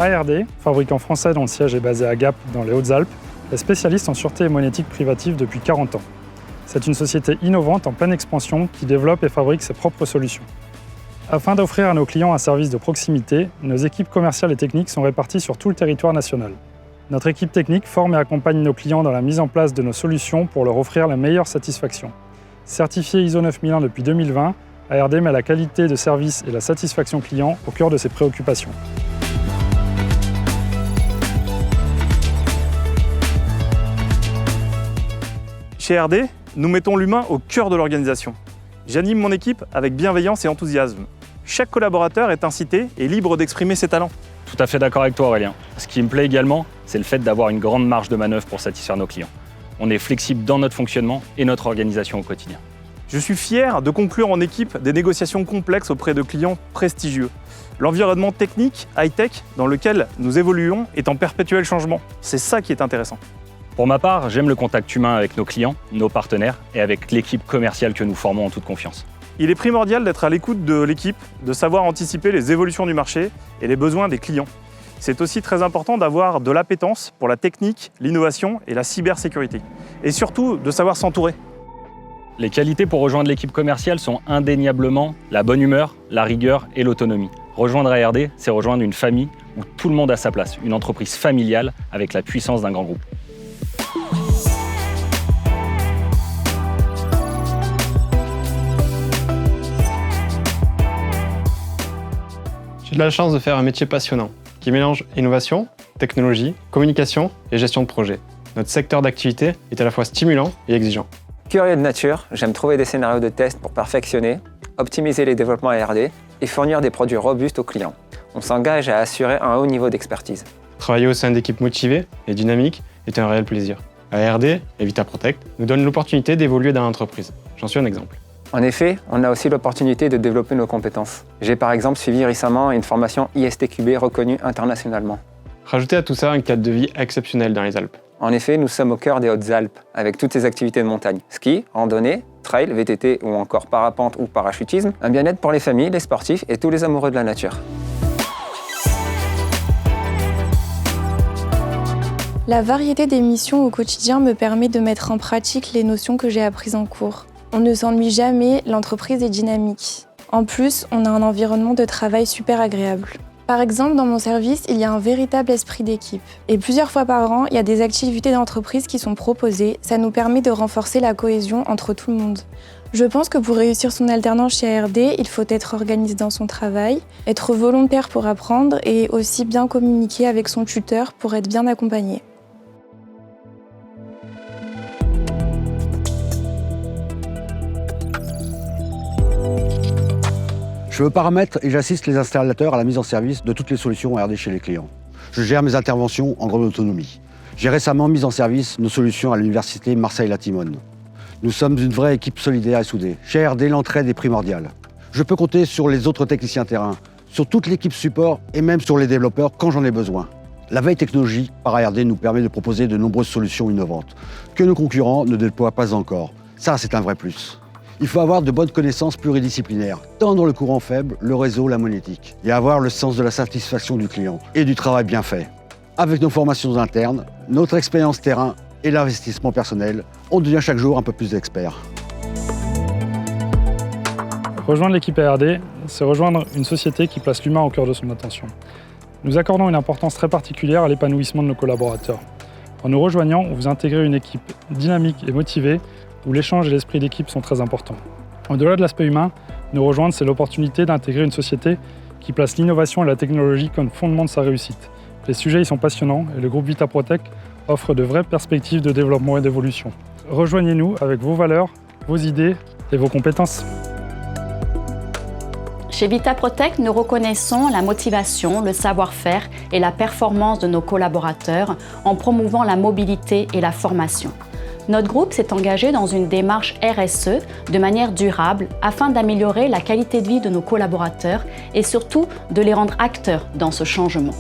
ARD, fabricant français dont le siège est basé à Gap dans les Hautes-Alpes, est spécialiste en sûreté et monétique privative depuis 40 ans. C'est une société innovante en pleine expansion qui développe et fabrique ses propres solutions. Afin d'offrir à nos clients un service de proximité, nos équipes commerciales et techniques sont réparties sur tout le territoire national. Notre équipe technique forme et accompagne nos clients dans la mise en place de nos solutions pour leur offrir la meilleure satisfaction. Certifié ISO 9001 depuis 2020, ARD met la qualité de service et la satisfaction client au cœur de ses préoccupations. Chez ARD, nous mettons l'humain au cœur de l'organisation. J'anime mon équipe avec bienveillance et enthousiasme. Chaque collaborateur est incité et libre d'exprimer ses talents. Tout à fait d'accord avec toi Aurélien. Ce qui me plaît également, c'est le fait d'avoir une grande marge de manœuvre pour satisfaire nos clients. On est flexible dans notre fonctionnement et notre organisation au quotidien. Je suis fier de conclure en équipe des négociations complexes auprès de clients prestigieux. L'environnement technique, high-tech, dans lequel nous évoluons est en perpétuel changement. C'est ça qui est intéressant. Pour ma part, j'aime le contact humain avec nos clients, nos partenaires et avec l'équipe commerciale que nous formons en toute confiance. Il est primordial d'être à l'écoute de l'équipe, de savoir anticiper les évolutions du marché et les besoins des clients. C'est aussi très important d'avoir de l'appétence pour la technique, l'innovation et la cybersécurité. Et surtout, de savoir s'entourer. Les qualités pour rejoindre l'équipe commerciale sont indéniablement la bonne humeur, la rigueur et l'autonomie. Rejoindre ARD, c'est rejoindre une famille où tout le monde a sa place, une entreprise familiale avec la puissance d'un grand groupe. J'ai de la chance de faire un métier passionnant qui mélange innovation, technologie, communication et gestion de projet. Notre secteur d'activité est à la fois stimulant et exigeant. Curieux de nature, j'aime trouver des scénarios de test pour perfectionner, optimiser les développements ARD et fournir des produits robustes aux clients. On s'engage à assurer un haut niveau d'expertise. Travailler au sein d'équipes motivées et dynamiques est un réel plaisir. ARD et VitaProtect nous donnent l'opportunité d'évoluer dans l'entreprise. J'en suis un exemple. En effet, on a aussi l'opportunité de développer nos compétences. J'ai par exemple suivi récemment une formation ISTQB reconnue internationalement. Rajoutez à tout ça un cadre de vie exceptionnel dans les Alpes. En effet, nous sommes au cœur des Hautes-Alpes, avec toutes ces activités de montagne. Ski, randonnée, trail, VTT ou encore parapente ou parachutisme. Un bien-être pour les familles, les sportifs et tous les amoureux de la nature. La variété des missions au quotidien me permet de mettre en pratique les notions que j'ai apprises en cours. On ne s'ennuie jamais, l'entreprise est dynamique. En plus, on a un environnement de travail super agréable. Par exemple, dans mon service, il y a un véritable esprit d'équipe. Et plusieurs fois par an, il y a des activités d'entreprise qui sont proposées. Ça nous permet de renforcer la cohésion entre tout le monde. Je pense que pour réussir son alternance chez ARD, il faut être organisé dans son travail, être volontaire pour apprendre et aussi bien communiquer avec son tuteur pour être bien accompagné. Je paramètre et j'assiste les installateurs à la mise en service de toutes les solutions ARD chez les clients. Je gère mes interventions en grande autonomie. J'ai récemment mis en service nos solutions à l'université Marseille-La-Timone. Nous sommes une vraie équipe solidaire et soudée. Chez ARD, l'entraide est primordiale. Je peux compter sur les autres techniciens terrain, sur toute l'équipe support et même sur les développeurs quand j'en ai besoin. La veille technologique par ARD nous permet de proposer de nombreuses solutions innovantes que nos concurrents ne déploient pas encore. Ça, c'est un vrai plus. Il faut avoir de bonnes connaissances pluridisciplinaires, tant dans le courant faible, le réseau, la monétique, et avoir le sens de la satisfaction du client et du travail bien fait. Avec nos formations internes, notre expérience terrain et l'investissement personnel, on devient chaque jour un peu plus expert. Rejoindre l'équipe ARD, c'est rejoindre une société qui place l'humain au cœur de son attention. Nous accordons une importance très particulière à l'épanouissement de nos collaborateurs. En nous rejoignant, vous intégrez une équipe dynamique et motivée où l'échange et l'esprit d'équipe sont très importants. Au-delà de l'aspect humain, nous rejoindre, c'est l'opportunité d'intégrer une société qui place l'innovation et la technologie comme fondement de sa réussite. Les sujets y sont passionnants et le groupe VitaProtect offre de vraies perspectives de développement et d'évolution. Rejoignez-nous avec vos valeurs, vos idées et vos compétences. Chez VitaProtect, nous reconnaissons la motivation, le savoir-faire et la performance de nos collaborateurs en promouvant la mobilité et la formation. Notre groupe s'est engagé dans une démarche RSE de manière durable afin d'améliorer la qualité de vie de nos collaborateurs et surtout de les rendre acteurs dans ce changement.